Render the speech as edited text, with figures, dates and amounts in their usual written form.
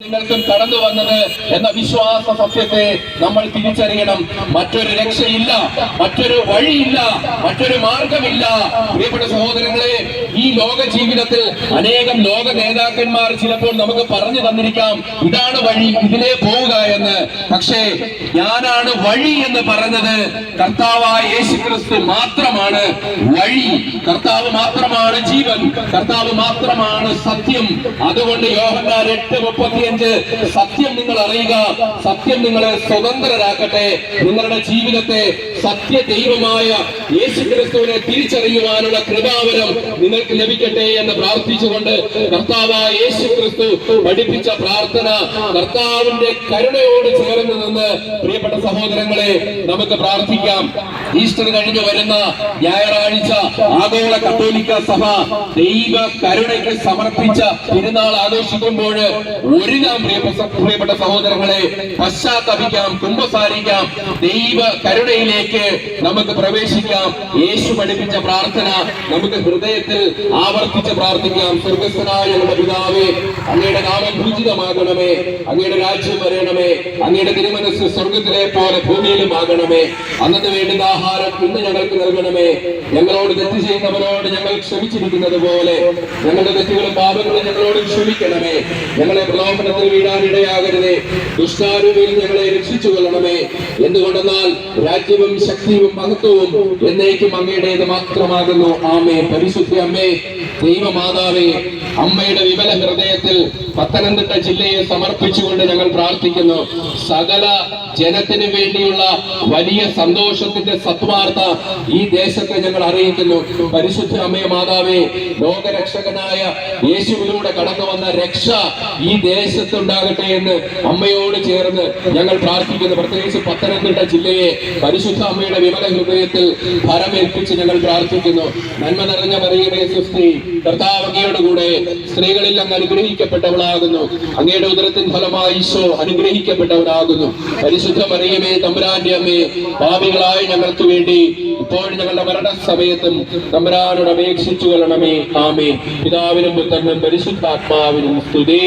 നിങ്ങൾക്കും കടന്നു വന്നത് എന്ന വിശ്വാസ സത്യത്തെ നമ്മൾ തിരിച്ചറിയണം. മറ്റൊരു രക്ഷയില്ല, മറ്റൊരു വഴിയില്ല, മറ്റൊരു മാർഗമില്ല. പ്രിയപ്പെട്ട സഹോദരങ്ങളെ, ഈ ലോക ജീവിതത്തിൽ അനേകം ലോക നേതാക്കന്മാർ ചിലപ്പോൾ നമുക്ക് പറഞ്ഞു തന്നിരിക്കാം, ഇതാണ് വഴി, ഇതിലേ പോവുക എന്ന്. പക്ഷേ ഞാനാണ് വഴി എന്ന് പറഞ്ഞത് കർത്താവായ യേശുക്രിസ്തു മാത്രമാണ് വഴി. കർത്താവ് മാത്രമാണ് ജീവൻ, കർത്താവ് മാത്രമാണ് സത്യം. അതുകൊണ്ട് യോഹന്നാൻ 8:35 സത്യം നിങ്ങൾ അറിയുക, സത്യം നിങ്ങളെ സ്വതന്ത്രരാക്കട്ടെ. നിങ്ങളുടെ ജീവിതത്തെ സത്യ ദൈവമായ യേശുക്രിസ്തുവിനെ തിരിച്ചറിയുവാനുള്ള കൃപാവരം നിങ്ങൾക്ക് ലഭിക്കട്ടെ എന്ന് പ്രാർത്ഥിച്ചുകൊണ്ട് കർത്താവായ യേശുക്രിസ്തു പഠിപ്പിച്ച പ്രാർത്ഥന കർത്താവിന്റെ കരുണയോട് ചേർന്ന് നിന്ന് പ്രിയപ്പെട്ട സഹോദരങ്ങളെ നമുക്ക് പ്രാർത്ഥിക്കാം. ഈസ്റ്റർ കഴിഞ്ഞു വരുന്ന ഞായറാഴ്ച ആഗോള കത്തോലിക്ക സഭ ദൈവ കരുണയ്ക്ക് സമർപ്പിച്ച തിരുനാൾ ആഘോഷിക്കുമ്പോൾ ഒരുങ്ങാം. പ്രിയപ്പെട്ട സഹോദരങ്ങളെ, പശ്ചാത്തപിക്കാം, കുമ്പസാരിക്കാം, ദൈവ കരുണയിലേക്ക് നമുക്ക് പ്രവേശിക്കാം. യേശു പഠിപ്പിച്ച പ്രാർത്ഥന നമുക്ക് ഹൃദയത്തിൽ ആവർത്തിച്ച് പ്രാർത്ഥിക്കാം. സ്വർഗ്ഗസ്ഥനായ ഞങ്ങളുടെ പിതാവേ, അങ്ങയുടെ നാമം പൂജിതമാകണമേ, അങ്ങയുടെ രാജ്യം വരണമേ, അങ്ങയുടെ തിരുമനസ്സ് സ്വർഗത്തിലെ പോലെ ഭൂമിയിലും ആകണമേ. അന്നത്തെ വേണ്ടുന്ന ആഹാരം ഇന്ന് ഞങ്ങൾക്ക് നൽകണമേ. ഞങ്ങളോട് തെറ്റ് ചെയ്യുന്നവരോട് ഞങ്ങൾ ക്ഷമിച്ചിരിക്കുന്നത് പോലെ ഞങ്ങളുടെ തെറ്റുകളും പാപങ്ങളും ഞങ്ങളോട് ക്ഷമിക്കണമേ. ഞങ്ങളെ പ്രലോഭനത്തിൽ വീഴാനിടയാകരുതേ, ദുഷ്ടാരൂപിയിൽ ഞങ്ങളെ രക്ഷിച്ചു കൊള്ളണമേ. എന്തുകൊണ്ടെന്നാൽ രാജ്യവും ശക്തിയും മഹത്വവും എന്നേക്കും അങ്ങയുടേത് മാത്രമാകുന്നു. ആമേൻ. പരിശുദ്ധ അമ്മേ, ദൈവമാതാവേ, അമ്മയുടെ വിമല ഹൃദയത്തിൽ പത്തനംതിട്ട ജില്ലയെ സമർപ്പിച്ചുകൊണ്ട് ഞങ്ങൾ പ്രാർത്ഥിക്കുന്നു. സകല ജനത്തിനു വേണ്ടിയുള്ള വലിയ സന്തോഷത്തിന്റെ സത്വാർത്ത ഈ ദേശത്തെ ഞങ്ങൾ അറിയിക്കുന്നു. പരിശുദ്ധ അമ്മേ മാതാവേ, ലോകരക്ഷകനായ യേശുവിലൂടെ കടന്നു വന്ന രക്ഷ ഈ ദേശത്തുണ്ടാകട്ടെ എന്ന് അമ്മയോട് ചേർന്ന് ഞങ്ങൾ പ്രാർത്ഥിക്കുന്നു. പ്രത്യേകിച്ച് പത്തനംതിട്ട ജില്ലയെ പരിശുദ്ധ അമ്മയുടെ വിമല ഹൃദയത്തിൽ ഭരമേൽപ്പിച്ച് ഞങ്ങൾ പ്രാർത്ഥിക്കുന്നു. നന്മ നിറഞ്ഞ മറിയമേ സ്വസ്തി, കർത്താവ് അങ്ങയോട് കൂടെ സ്ത്രീകളിൽ അങ്ങ് അനുഗ്രഹിക്കപ്പെട്ടവളാകുന്നു. അങ്ങയുടെ ഉദരത്തിൻ ഫലമായി ഈശോ അനുഗ്രഹിക്കപ്പെട്ടവനാകുന്നു. പരിശുദ്ധ മറിയമേ, തമ്പുരാന്റെ അമ്മേ, പാപികളായ ഞങ്ങൾക്ക് വേണ്ടി ഇപ്പോഴും ഞങ്ങളുടെ മരണസമയത്തും തമ്പുരാനോട് അപേക്ഷിച്ചു കൊള്ളണമേ. ആമേൻ. പിതാവിനും പുത്രനും പരിശുദ്ധാത്മാവിനും സ്തുതി.